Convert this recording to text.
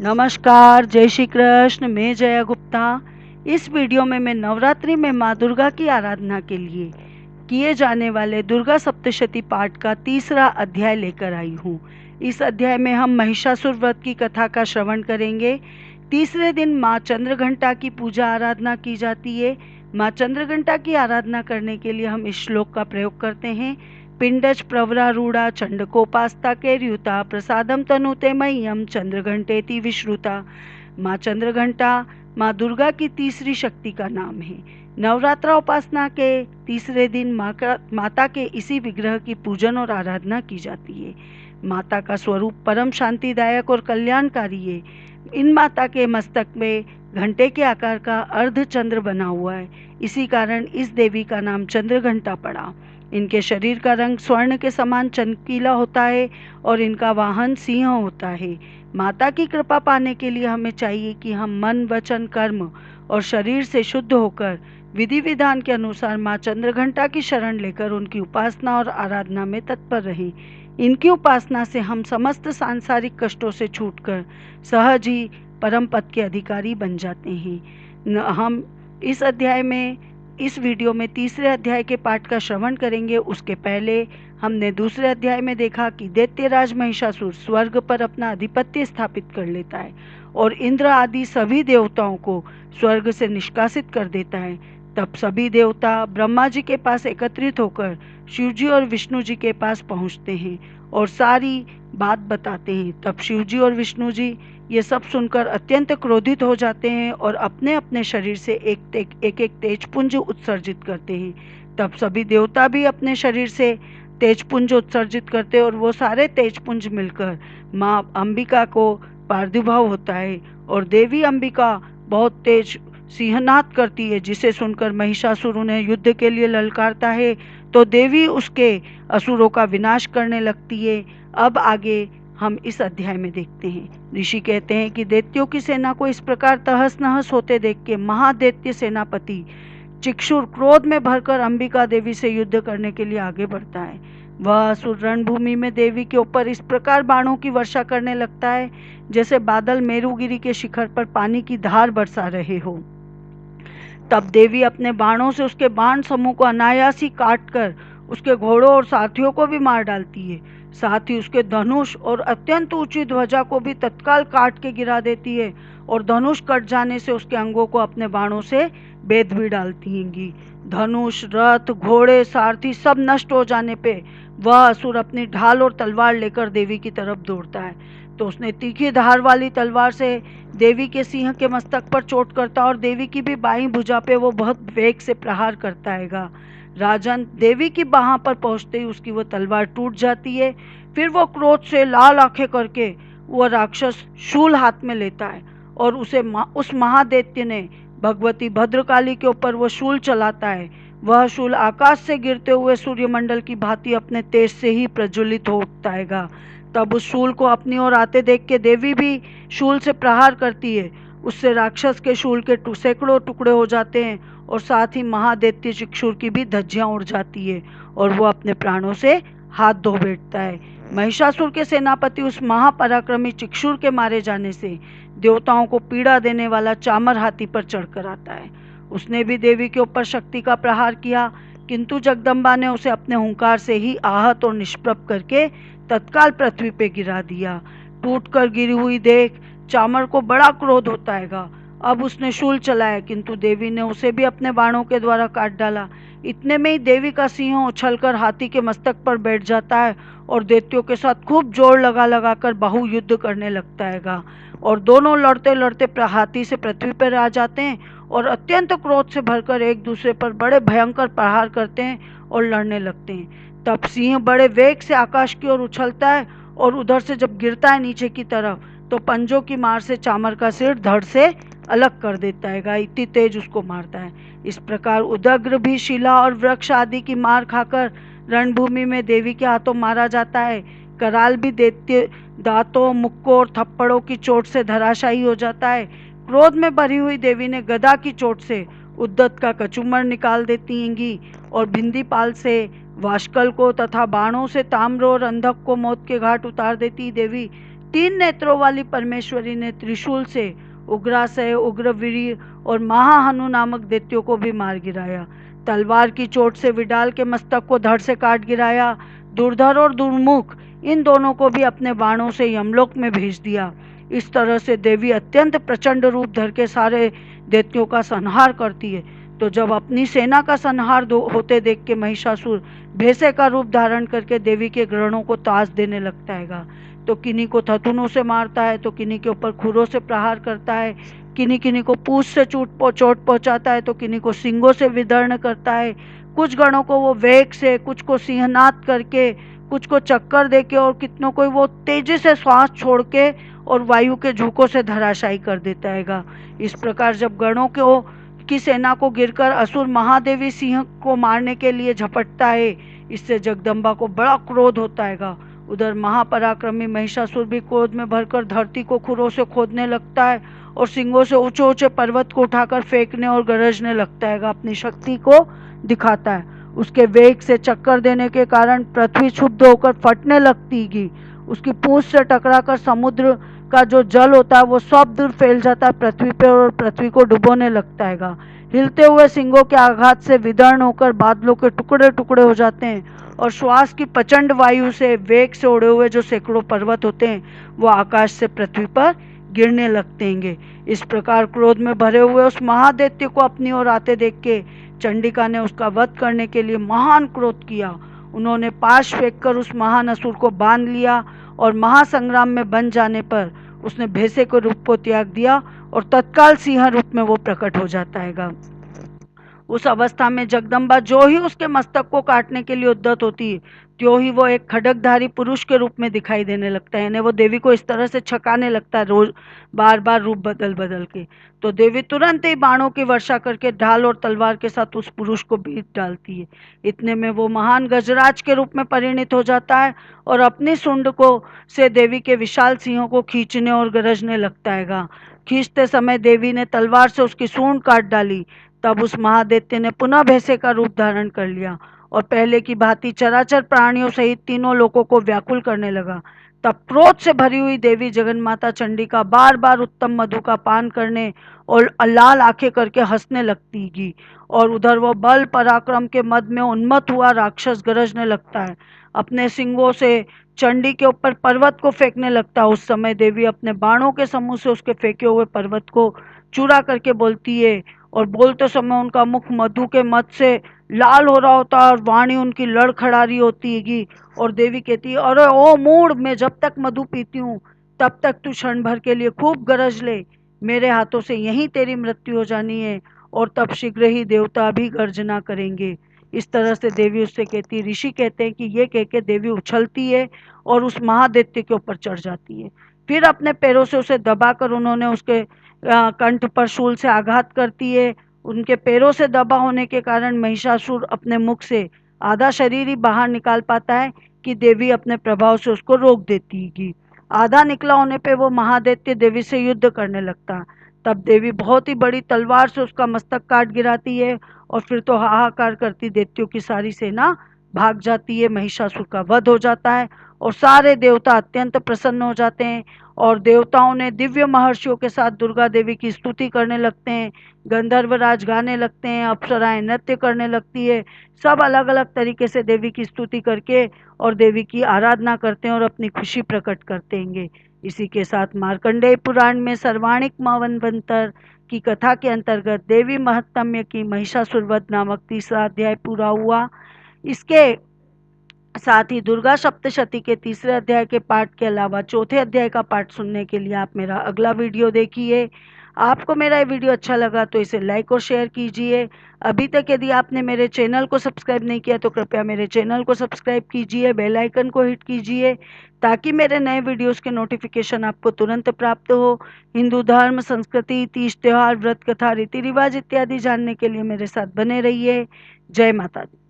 नमस्कार, जय श्री कृष्ण। मैं जया गुप्ता। इस वीडियो में मैं नवरात्रि में माँ दुर्गा की आराधना के लिए किए जाने वाले दुर्गा सप्तशती पाठ का तीसरा अध्याय लेकर आई हूँ। इस अध्याय में हम महिषासुर व्रत की कथा का श्रवण करेंगे। तीसरे दिन माँ चंद्रघंटा की पूजा आराधना की जाती है। माँ चंद्रघंटा की आराधना करने के लिए हम इस श्लोक का प्रयोग करते हैं। पिंडज प्रवरारूढ़ा चंडकोपास्ता केर्युता प्रसादम तनुते मह्यम चंद्रघंटेति विश्रुता। माँ चंद्रघंटा माँ दुर्गा की तीसरी शक्ति का नाम है। नवरात्रा उपासना के तीसरे दिन माता के इसी विग्रह की पूजन और आराधना की जाती है। माता का स्वरूप परम शांतिदायक और कल्याणकारी है। इन माता के मस्तक में घंटे के आकार का अर्धचंद्र बना हुआ है। इसी कारण इस देवी का नाम चंद्रघंटा पड़ा। इनके शरीर का रंग स्वर्ण के समान चमकीला होता है और इनका वाहन सिंह होता है। माता की कृपा पाने के लिए हमें चाहिए कि हम मन वचन कर्म और शरीर से शुद्ध होकर विधि विधान के अनुसार माँ चंद्रघंटा की शरण लेकर उनकी उपासना और आराधना में तत्पर रहें। इनकी उपासना से हम समस्त सांसारिक कष्टों से छूटकर सहज ही परम पद के अधिकारी बन जाते हैं। हम इस वीडियो में तीसरे अध्याय के पाठ का श्रवण करेंगे। उसके पहले हमने दूसरे अध्याय में देखा कि दैत्यराज महिषासुर स्वर्ग पर अपना आधिपत्य स्थापित कर लेता है और इंद्र आदि सभी देवताओं को स्वर्ग से निष्कासित कर देता है। तब सभी देवता ब्रह्मा जी के पास एकत्रित होकर शिव जी और विष्णु जी के पास पहुंचते हैं और सारी बात बताते हैं। तब शिव जी और विष्णु जी ये सब सुनकर अत्यंत क्रोधित हो जाते हैं और अपने अपने शरीर से एक तेजपुंज उत्सर्जित करते हैं। तब सभी देवता भी अपने शरीर से तेजपुंज उत्सर्जित करते हैं और वो सारे तेजपुंज मिलकर माँ अंबिका को प्रादुर्भाव होता है और देवी अंबिका बहुत तेज सिंहनाद करती है, जिसे सुनकर महिषासुर उन्हें युद्ध के लिए ललकारता है तो देवी उसके असुरों का विनाश करने लगती है। अब आगे हम इस अध्याय में देखते हैं। ऋषि कहते हैं कि दैत्यों की सेना को इस प्रकार तहस नहस होते देख के महादैत्य सेनापति चिक्षुर क्रोध में भरकर अंबिका देवी से युद्ध करने के लिए आगे बढ़ता है। वह असुर रणभूमि में देवी के ऊपर इस प्रकार बाणों की वर्षा करने लगता है जैसे बादल मेरुगिरी के शिखर पर पानी की धार बरसा रहे हो। तब देवी अपने बाणों से उसके बाण समूह को अनायास ही काट कर उसके घोड़ों और साथियों को भी मार डालती है। साथ ही उसके धनुष और अत्यंत ऊंची ध्वजा को भी तत्काल काट के गिरा देती है और धनुष कट जाने से उसके अंगों को अपने बाणों से बेध भी डालती हैंगी। धनुष रथ घोड़े सारथी सब नष्ट हो जाने पे वह असुर अपनी ढाल और तलवार लेकर देवी की तरफ दौड़ता है। तो उसने तीखी धार वाली तलवार से देवी के सिंह के मस्तक पर चोट करता और देवी की भी बाईं भुजा पे वो बहुत वेग से प्रहार करता हैगा। राजन देवी की बाह पर पहुंचते ही उसकी वो तलवार टूट जाती है। फिर वो क्रोध से लाल आंखें करके वो राक्षस शूल हाथ में लेता है और उस महादैत्य ने भगवती भद्रकाली के ऊपर वो शूल चलाता है। वह शूल आकाश से गिरते हुए सूर्यमंडल की भांति अपने तेज से ही प्रज्वलित हो उठता हैगा। तब उस शूल को अपनी ओर आते देख के देवी भी शूल से प्रहार करती है। उससे राक्षस के शूल के सैकड़ों टुकड़े हो जाते हैं और साथ ही महादैत्य चिक्षुर की भी धज्जियां उड़ जाती है और वो अपने प्राणों से हाथ धो बैठता है। महिषासुर के सेनापति उस महापराक्रमी चिक्षुर के मारे जाने से देवताओं को पीड़ा देने वाला चामर हाथी पर चढ़कर आता है। उसने भी देवी के ऊपर शक्ति का प्रहार किया, किंतु जगदम्बा ने उसे अपने हुंकार से ही आहत और निष्प्रभ करके तत्काल पृथ्वी पे गिरा दिया। टूटकर गिरी हुई देख चामर को बड़ा क्रोध होता हैगा। अब उसने शूल चलाया, किंतु देवी ने उसे भी अपने बाणों के द्वारा काट डाला। इतने में ही देवी का सिंह उछलकर हाथी के मस्तक पर बैठ जाता है और दैत्यों के साथ खूब जोर लगा लगा कर बाहु युद्ध करने लगता हैगा और दोनों लड़ते लड़ते हाथी से पृथ्वी पर आ जाते हैं और अत्यंत क्रोध से भरकर एक दूसरे पर बड़े भयंकर प्रहार करते हैं और लड़ने लगते हैं। तब सिंह बड़े वेग से आकाश की ओर उछलता है और उधर से जब गिरता है नीचे की तरफ तो पंजों की मार से चामर का सिर धड़ से अलग कर देता है। इतनी तेज उसको मारता है। इस प्रकार उदग्र भी शिला और वृक्ष आदि की मार खाकर रणभूमि में देवी के हाथों मारा जाता है। कराल भी दैत्य दांतों मुक्कों और थप्पड़ों की चोट से धराशायी हो जाता है। क्रोध में भरी हुई देवी ने गदा की चोट से उद्दत का कचूमर निकाल देती हैंगी और भिंदीपाल से वाशकल को तथा बाणों से ताम्र और अंधक को मौत के घाट उतार देती देवी 3 नेत्रों वाली परमेश्वरी ने त्रिशूल से उग्रासय, उग्रवीर और महाहनु नामक दैत्यों को भी मार गिराया। तलवार की चोट से विडाल के मस्तक को धड़ से काट गिराया। दुर्धर और दुर्मुख इन दोनों को भी अपने बाणों से यमलोक में भेज दिया। इस तरह से देवी अत्यंत प्रचंड रूप धर के सारे दैत्यों का संहार करती है। तो जब अपनी सेना का संहार होते देख के महिषासुर भैंसे का रूप धारण करके देवी के ग्रहणों को ताज देने लगता है। तो किन्हीं को थथुनों से मारता है, तो किन्हीं के ऊपर खुरों से प्रहार करता है, किन्हीं किन्हीं को पूंछ से चोट पहुंचाता है, तो किन्हीं को सिंगों से विदर्ण करता है। कुछ गणों को वो वेग से, कुछ को सिंहनाद करके, कुछ को चक्कर देके और कितनों को वो तेजी से श्वास छोड़ के और वायु के झोंकों से धराशायी कर देता है। इस प्रकार जब गणों की सेना को गिरकर असुर महादेवी सिंह को मारने के लिए झपटता है, इससे जगदम्बा को बड़ा क्रोध होता है। उधर महापराक्रमी महिषासुर भी क्रोध में भरकर धरती को खुरों से खोदने लगता है और सिंगों से ऊंचे ऊंचे पर्वत को उठाकर फेंकने और गरजने लगता है, अपनी शक्ति को दिखाता है। उसके वेग से चक्कर देने के कारण पृथ्वी क्षुब्ध होकर फटने लगती है। उसकी पूंछ से टकराकर समुद्र का जो जल होता है वो सब दूर फैल जाता है पृथ्वी पर और पृथ्वी को डुबोने लगता है। हिलते हुए सिंगों के आघात से विदर्ण होकर बादलों के टुकड़े टुकड़े हो जाते हैं और श्वास की प्रचंड वायु से वेग से उड़े हुए जो सैकड़ों पर्वत होते हैं वो आकाश से पृथ्वी पर गिरने लगते हैं। इस प्रकार क्रोध में भरे हुए उस महादैत्य को अपनी ओर आते देख के चंडिका ने उसका वध करने के लिए महान क्रोध किया। उन्होंने पाश फेंककर उस महान असुर को बांध लिया और महासंग्राम में बन जाने पर उसने भैंसे के रूप को त्याग दिया और तत्काल सिंह रूप में वो प्रकट हो जाता है। उस अवस्था में जगदम्बा जो ही उसके मस्तक को काटने के लिए उद्यत होती है, त्यों ही वो एक खड्गधारी पुरुष के रूप में दिखाई देने लगता है। यानी वो देवी को इस तरह से छकाने लगता है, रोज बार बार रूप बदल बदल के। तो देवी तुरंत ही बाणों की वर्षा करके ढाल और तलवार के साथ उस पुरुष को बीत डालती है। इतने में वो महान गजराज के रूप में परिणित हो जाता है और अपनी सूंड को से देवी के विशाल सिंहों को खींचने और गरजने लगता है। खींचते समय देवी ने तलवार से उसकी सूंड काट डाली। तब उस महादैत्य ने पुनः भैंसे का रूप धारण कर लिया और पहले की भांति चराचर प्राणियों सहित तीनों लोगों को व्याकुल करने लगा। तब क्रोध से भरी हुई देवी जगन्माता चंडिका बार बार उत्तम मधु का पान करने और लाल आंखें करके हंसने लगती और उधर वो बल पराक्रम के मद में उन्मत्त हुआ राक्षस गरजने लगता है, अपने सिंगों से चंडी के ऊपर पर्वत को फेंकने लगता है। उस समय देवी अपने बाणों के समूह से उसके फेंके हुए पर्वत को चूरा करके बोलती है और बोलते समय उनका मुख मधु के मद से लाल हो रहा होता है और वाणी उनकी लड़खड़ारी होती है। और देवी कहती है, अरे ओ मूढ़, मैं जब तक मधु पीती हूँ तब तक तू क्षण भर के लिए खूब गरज ले, मेरे हाथों से यहीं तेरी मृत्यु हो जानी है और तब शीघ्र ही देवता भी गर्जना करेंगे। इस तरह से देवी उससे कहती है। ऋषि कहते हैं कि ये कह के देवी उछलती है और उस महादैत्य के ऊपर चढ़ जाती है। फिर अपने पैरों से उसे दबाकर उन्होंने उसके कंठ पर शूल से आघात करती है। उनके पैरों से दबा होने के कारण महिषासुर अपने मुख से आधा शरीर ही बाहर निकाल पाता है कि देवी अपने प्रभाव से उसको रोक देती है। आधा निकला होने पे वो महादैत्य देवी से युद्ध करने लगता। तब देवी बहुत ही बड़ी तलवार से उसका मस्तक काट गिराती है और फिर तो हाहाकार करती दैत्यों की सारी सेना भाग जाती है। महिषासुर का वध हो जाता है और सारे देवता अत्यंत प्रसन्न हो जाते हैं और देवताओं ने दिव्य महर्षियों के साथ दुर्गा देवी की स्तुति करने लगते हैं। गंधर्वराज गाने लगते हैं, अप्सराएं नृत्य करने लगती है। सब अलग अलग तरीके से देवी की स्तुति करके और देवी की आराधना करते हैं और अपनी खुशी प्रकट करते हैं। इसी के साथ मार्कंडेय पुराण में सर्वाणिक मनवंतर की कथा के अंतर्गत देवी महत्म्य की महिषासुर वध नामक तीसरा अध्याय पूरा हुआ। इसके साथ ही दुर्गा सप्तशती के तीसरे अध्याय के पाठ के अलावा चौथे अध्याय का पाठ सुनने के लिए आप मेरा अगला वीडियो देखिए। आपको मेरा ये वीडियो अच्छा लगा तो इसे लाइक और शेयर कीजिए। अभी तक यदि आपने मेरे चैनल को सब्सक्राइब नहीं किया तो कृपया मेरे चैनल को सब्सक्राइब कीजिए, बेल आइकन को हिट कीजिए ताकि मेरे नए वीडियोस के नोटिफिकेशन आपको तुरंत प्राप्त हो। हिंदू धर्म, संस्कृति, तीज त्योहार, व्रत कथा, रीति रिवाज इत्यादि जानने के लिए मेरे साथ बने रहिए। जय माता दी।